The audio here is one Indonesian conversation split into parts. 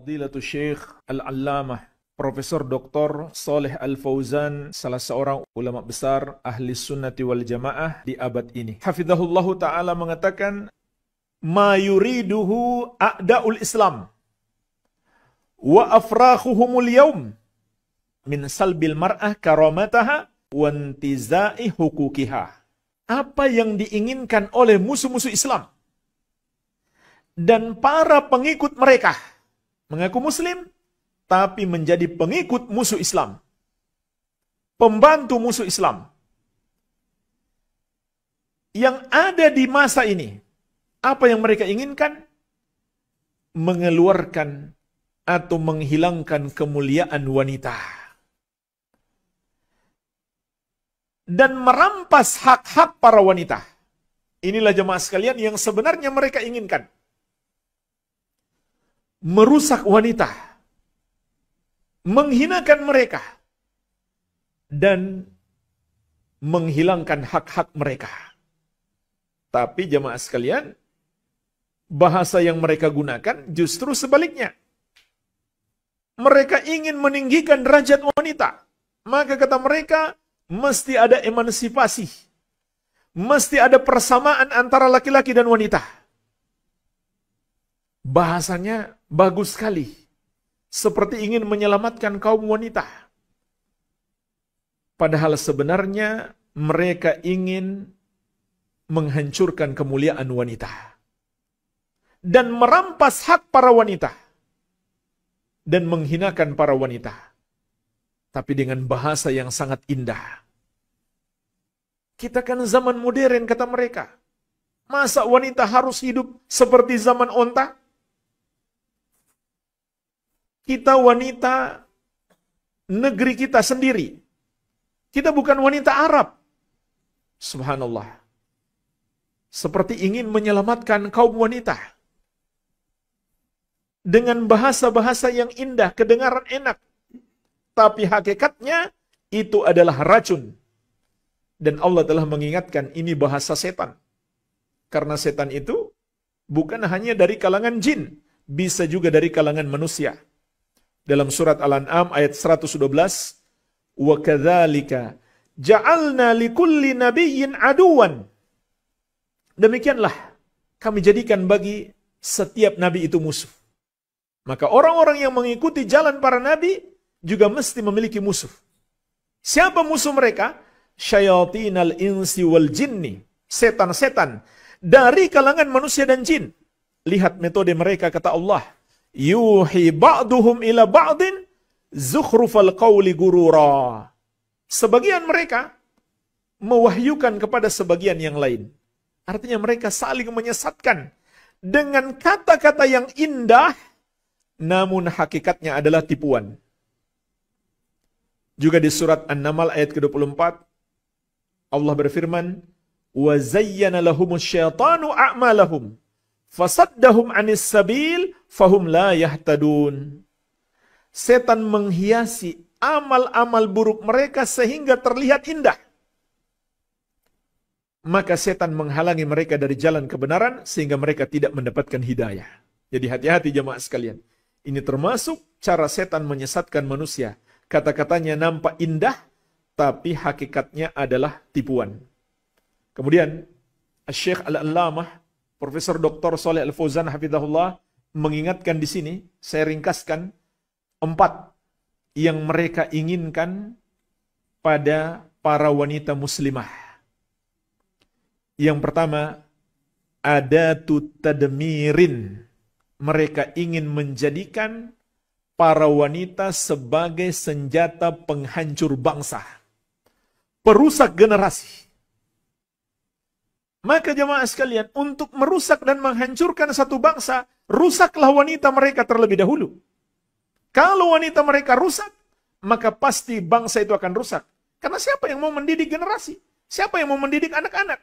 Fadilatul Syekh Al-Allamah Profesor Dr. Saleh Al-Fauzan, salah seorang ulama besar ahli sunnati wal jamaah di abad ini. Hafizahullahu ta'ala mengatakan, ma yuriduhu a'da'ul Islam wa afrakhuhumul yawm min salbil mar'ah karamataha wa intizai hukukiha. Apa yang diinginkan oleh musuh-musuh Islam dan para pengikut mereka, mengaku muslim, tapi menjadi pengikut musuh Islam, pembantu musuh Islam, yang ada di masa ini. Apa yang mereka inginkan? Mengeluarkan atau menghilangkan kemuliaan wanita. Dan merampas hak-hak para wanita. Inilah jemaah sekalian yang sebenarnya mereka inginkan. Merusak wanita, menghinakan mereka, dan menghilangkan hak-hak mereka. Tapi jemaah sekalian, bahasa yang mereka gunakan justru sebaliknya. Mereka ingin meninggikan derajat wanita. Maka kata mereka, mesti ada emansipasi. Mesti ada persamaan antara laki-laki dan wanita. Bahasanya bagus sekali. Seperti ingin menyelamatkan kaum wanita. Padahal sebenarnya mereka ingin menghancurkan kemuliaan wanita. Dan merampas hak para wanita. Dan menghinakan para wanita. Tapi dengan bahasa yang sangat indah. Kita kan zaman modern, kata mereka. Masa wanita harus hidup seperti zaman onta? Kita wanita negeri kita sendiri. Kita bukan wanita Arab. Subhanallah. Seperti ingin menyelamatkan kaum wanita. Dengan bahasa-bahasa yang indah, kedengaran enak. Tapi hakikatnya itu adalah racun. Dan Allah telah mengingatkan ini bahasa setan. Karena setan itu bukan hanya dari kalangan jin. Bisa juga dari kalangan manusia. Dalam surat Al-An'am ayat 112, wa kadzalika ja'alna likulli nabiyyin aduwan. Demikianlah kami jadikan bagi setiap nabi itu musuh. Maka orang-orang yang mengikuti jalan para nabi juga mesti memiliki musuh. Siapa musuh mereka? Syayatinal insi wal jinni. Setan-setan dari kalangan manusia dan jin. Lihat metode mereka, kata Allah. Yuhi ba'duhum ila ba'din zukhrufal qawli gurura. Sebagian mereka mewahyukan kepada sebagian yang lain. Artinya mereka saling menyesatkan dengan kata-kata yang indah, namun hakikatnya adalah tipuan. Juga di surat An-Naml ayat ke-24, Allah berfirman, wa zayyana lahumus syaitanu a'malahum fasaddahum anis sabil fahum la yahtadun. Setan menghiasi amal-amal buruk mereka sehingga terlihat indah. Maka setan menghalangi mereka dari jalan kebenaran sehingga mereka tidak mendapatkan hidayah. Jadi hati-hati jemaah sekalian. Ini termasuk cara setan menyesatkan manusia. Kata-katanya nampak indah, tapi hakikatnya adalah tipuan. Kemudian, Syekh Al-Allamah Profesor Dr. Saleh Al-Fauzan hafizahullah mengingatkan di sini, saya ringkaskan 4 yang mereka inginkan pada para wanita muslimah. Yang pertama, adatut tadmirin. Mereka ingin menjadikan para wanita sebagai senjata penghancur bangsa, perusak generasi. Maka jemaah sekalian, untuk merusak dan menghancurkan satu bangsa, rusaklah wanita mereka terlebih dahulu. Kalau wanita mereka rusak, maka pasti bangsa itu akan rusak. Karena siapa yang mau mendidik generasi? Siapa yang mau mendidik anak-anak?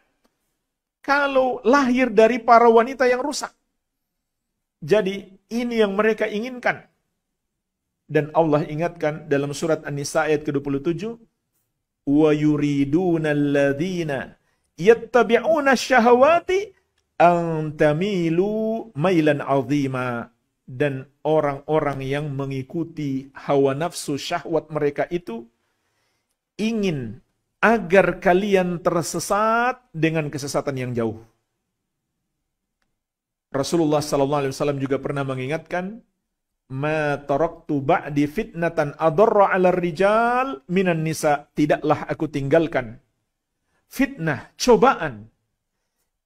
Kalau lahir dari para wanita yang rusak. Jadi, ini yang mereka inginkan. Dan Allah ingatkan dalam surat An-Nisa ayat ke-27, wa yuriduna alladhina yattabi'una syahawati an tamilu mailan 'azima. Dan orang-orang yang mengikuti hawa nafsu syahwat mereka itu ingin agar kalian tersesat dengan kesesatan yang jauh. Rasulullah SAW juga pernah mengingatkan, "Ma taraktu ba'di fitnatan adarra 'ala rijal minan nisa." Tidaklah aku tinggalkan fitnah, cobaan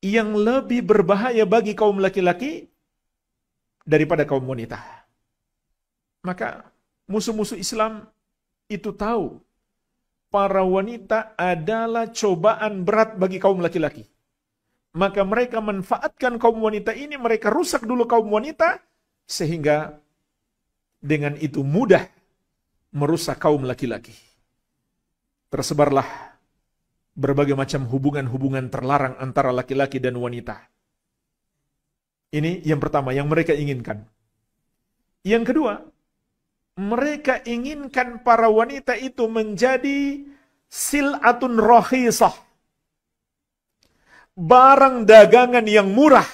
yang lebih berbahaya bagi kaum laki-laki daripada kaum wanita. Maka musuh-musuh Islam itu tahu para wanita adalah cobaan berat bagi kaum laki-laki. Maka mereka manfaatkan kaum wanita ini, mereka rusak dulu kaum wanita, sehingga dengan itu mudah merusak kaum laki-laki. Tersebarlah berbagai macam hubungan-hubungan terlarang antara laki-laki dan wanita. Ini yang pertama, yang mereka inginkan. Yang kedua, mereka inginkan para wanita itu menjadi sil'atun rakhisah, barang dagangan yang murah,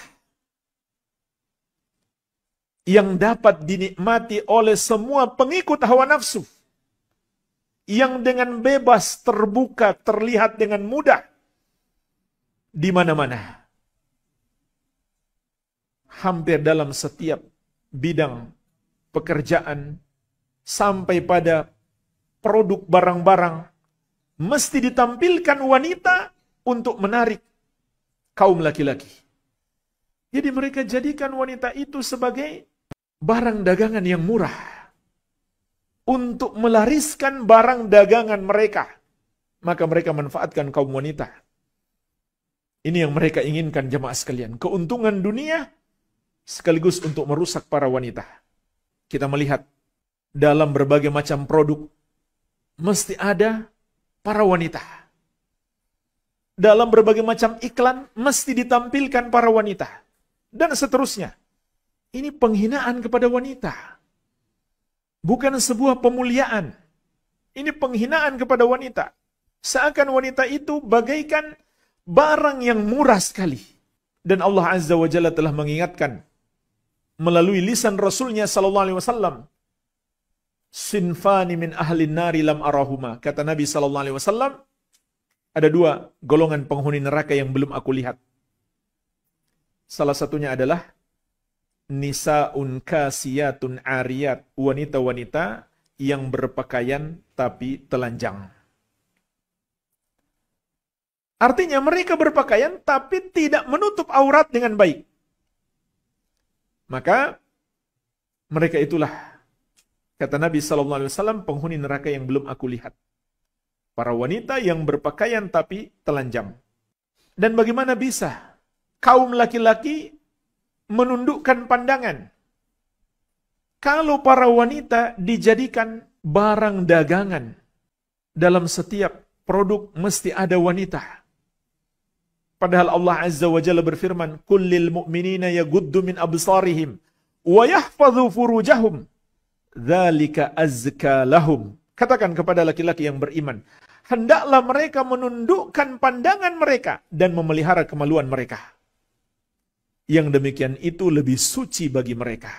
yang dapat dinikmati oleh semua pengikut hawa nafsu, yang dengan bebas, terbuka, terlihat dengan mudah di mana-mana. Hampir dalam setiap bidang pekerjaan, sampai pada produk barang-barang, mesti ditampilkan wanita untuk menarik kaum laki-laki. Jadi mereka jadikan wanita itu sebagai barang dagangan yang murah untuk melariskan barang dagangan mereka. Maka mereka manfaatkan kaum wanita. Ini yang mereka inginkan, jemaah sekalian. Keuntungan dunia sekaligus untuk merusak para wanita. Kita melihat dalam berbagai macam produk mesti ada para wanita. Dalam berbagai macam iklan mesti ditampilkan para wanita. Dan seterusnya. Ini penghinaan kepada wanita. Bukan sebuah pemuliaan. Ini penghinaan kepada wanita. Seakan wanita itu bagaikan barang yang murah sekali. Dan Allah Azza wa Jalla telah mengingatkan melalui lisan Rasulnya sallallahu alaihi wasallam, "Sinfani min ahlin nari lam arahuma." Kata Nabi sallallahu alaihi wasallam, ada dua golongan penghuni neraka yang belum aku lihat. Salah satunya adalah nisaun kasiyatun ariyat, wanita-wanita yang berpakaian tapi telanjang. Artinya mereka berpakaian tapi tidak menutup aurat dengan baik. Maka mereka itulah, kata Nabi SAW, penghuni neraka yang belum aku lihat. Para wanita yang berpakaian tapi telanjang. Dan bagaimana bisa kaum laki-laki menundukkan pandangan kalau para wanita dijadikan barang dagangan? Dalam setiap produk mesti ada wanita. Padahal Allah Azza wa Jalla berfirman, "Kullil mu'minina yaghuddu min absarihim wa yahfadhu furujahum, dzalika azka lahum." Katakan kepada laki-laki yang beriman, hendaklah mereka menundukkan pandangan mereka dan memelihara kemaluan mereka. Yang demikian itu lebih suci bagi mereka.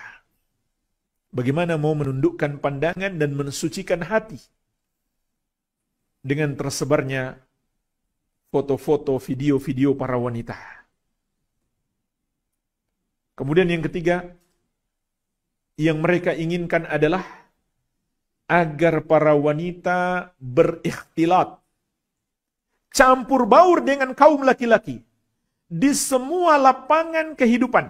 Bagaimana mau menundukkan pandangan dan mensucikan hati? Dengan tersebarnya foto-foto, video-video para wanita. Kemudian yang ketiga, yang mereka inginkan adalah agar para wanita berikhtilat, campur baur dengan kaum laki-laki di semua lapangan kehidupan.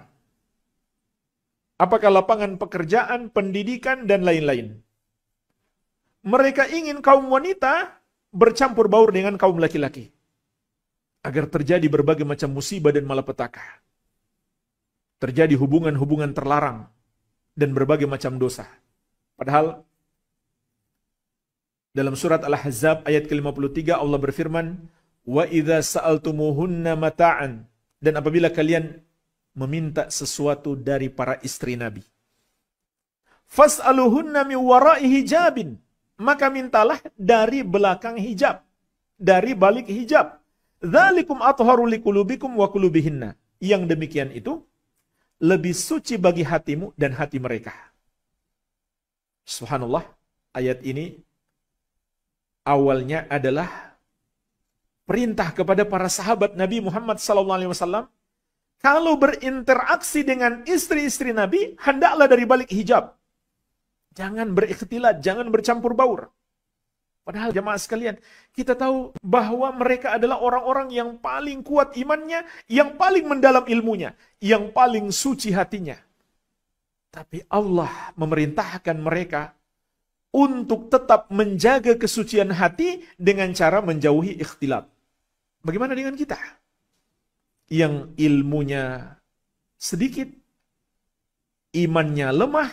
Apakah lapangan pekerjaan, pendidikan, dan lain-lain. Mereka ingin kaum wanita bercampur baur dengan kaum laki-laki, agar terjadi berbagai macam musibah dan malapetaka. Terjadi hubungan-hubungan terlarang dan berbagai macam dosa. Padahal dalam surat Al-Ahzab ayat ke-53 Allah berfirman, "Wa idza sa'altumuhunna mata'an." Dan apabila kalian meminta sesuatu dari para istri Nabi, "Fas'aluhunna min wara'i hijabin." Maka mintalah dari belakang hijab, dari balik hijab. "Dzalikum athharu liqulubikum wa qulubihinna." Yang demikian itu lebih suci bagi hatimu dan hati mereka. Subhanallah, ayat ini awalnya adalah perintah kepada para sahabat Nabi Muhammad SAW. Kalau berinteraksi dengan istri-istri Nabi, hendaklah dari balik hijab. Jangan berikhtilat, jangan bercampur baur. Padahal jamaah sekalian, kita tahu bahwa mereka adalah orang-orang yang paling kuat imannya, yang paling mendalam ilmunya, yang paling suci hatinya. Tapi Allah memerintahkan mereka untuk tetap menjaga kesucian hati dengan cara menjauhi ikhtilat. Bagaimana dengan kita? Yang ilmunya sedikit, imannya lemah,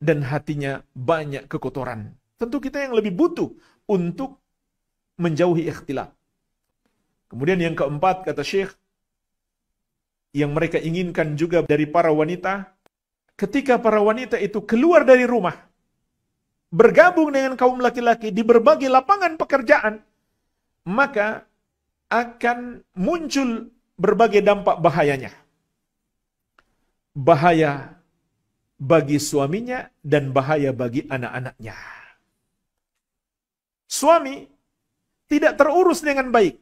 dan hatinya banyak kekotoran. Tentu kita yang lebih butuh untuk menjauhi ikhtilat. Kemudian yang keempat, kata Syekh, yang mereka inginkan juga dari para wanita, ketika para wanita itu keluar dari rumah, bergabung dengan kaum laki-laki di berbagai lapangan pekerjaan, maka akan muncul berbagai dampak bahayanya. Bahaya bagi suaminya dan bahaya bagi anak-anaknya. Suami tidak terurus dengan baik.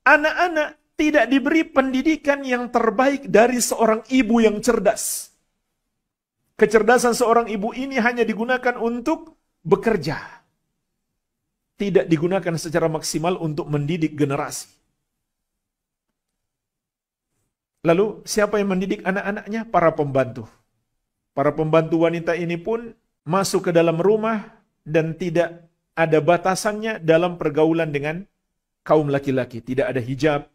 Anak-anak tidak diberi pendidikan yang terbaik dari seorang ibu yang cerdas. Kecerdasan seorang ibu ini hanya digunakan untuk bekerja. Tidak digunakan secara maksimal untuk mendidik generasi. Lalu siapa yang mendidik anak-anaknya? Para pembantu. Para pembantu wanita ini pun masuk ke dalam rumah dan tidak ada batasannya dalam pergaulan dengan kaum laki-laki. Tidak ada hijab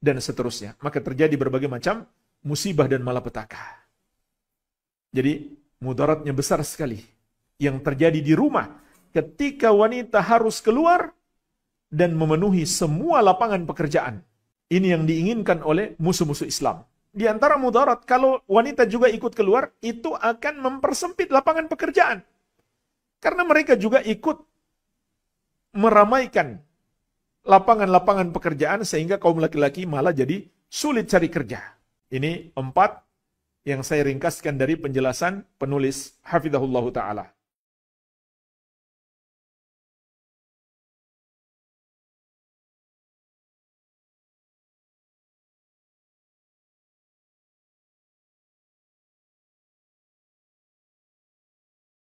dan seterusnya. Maka terjadi berbagai macam musibah dan malapetaka. Jadi mudaratnya besar sekali. Yang terjadi di rumah ketika wanita harus keluar dan memenuhi semua lapangan pekerjaan. Ini yang diinginkan oleh musuh-musuh Islam. Di antara mudarat, kalau wanita juga ikut keluar, itu akan mempersempit lapangan pekerjaan. Karena mereka juga ikut meramaikan lapangan-lapangan pekerjaan sehingga kaum laki-laki malah jadi sulit cari kerja. Ini 4 yang saya ringkaskan dari penjelasan penulis hafizahullah ta'ala.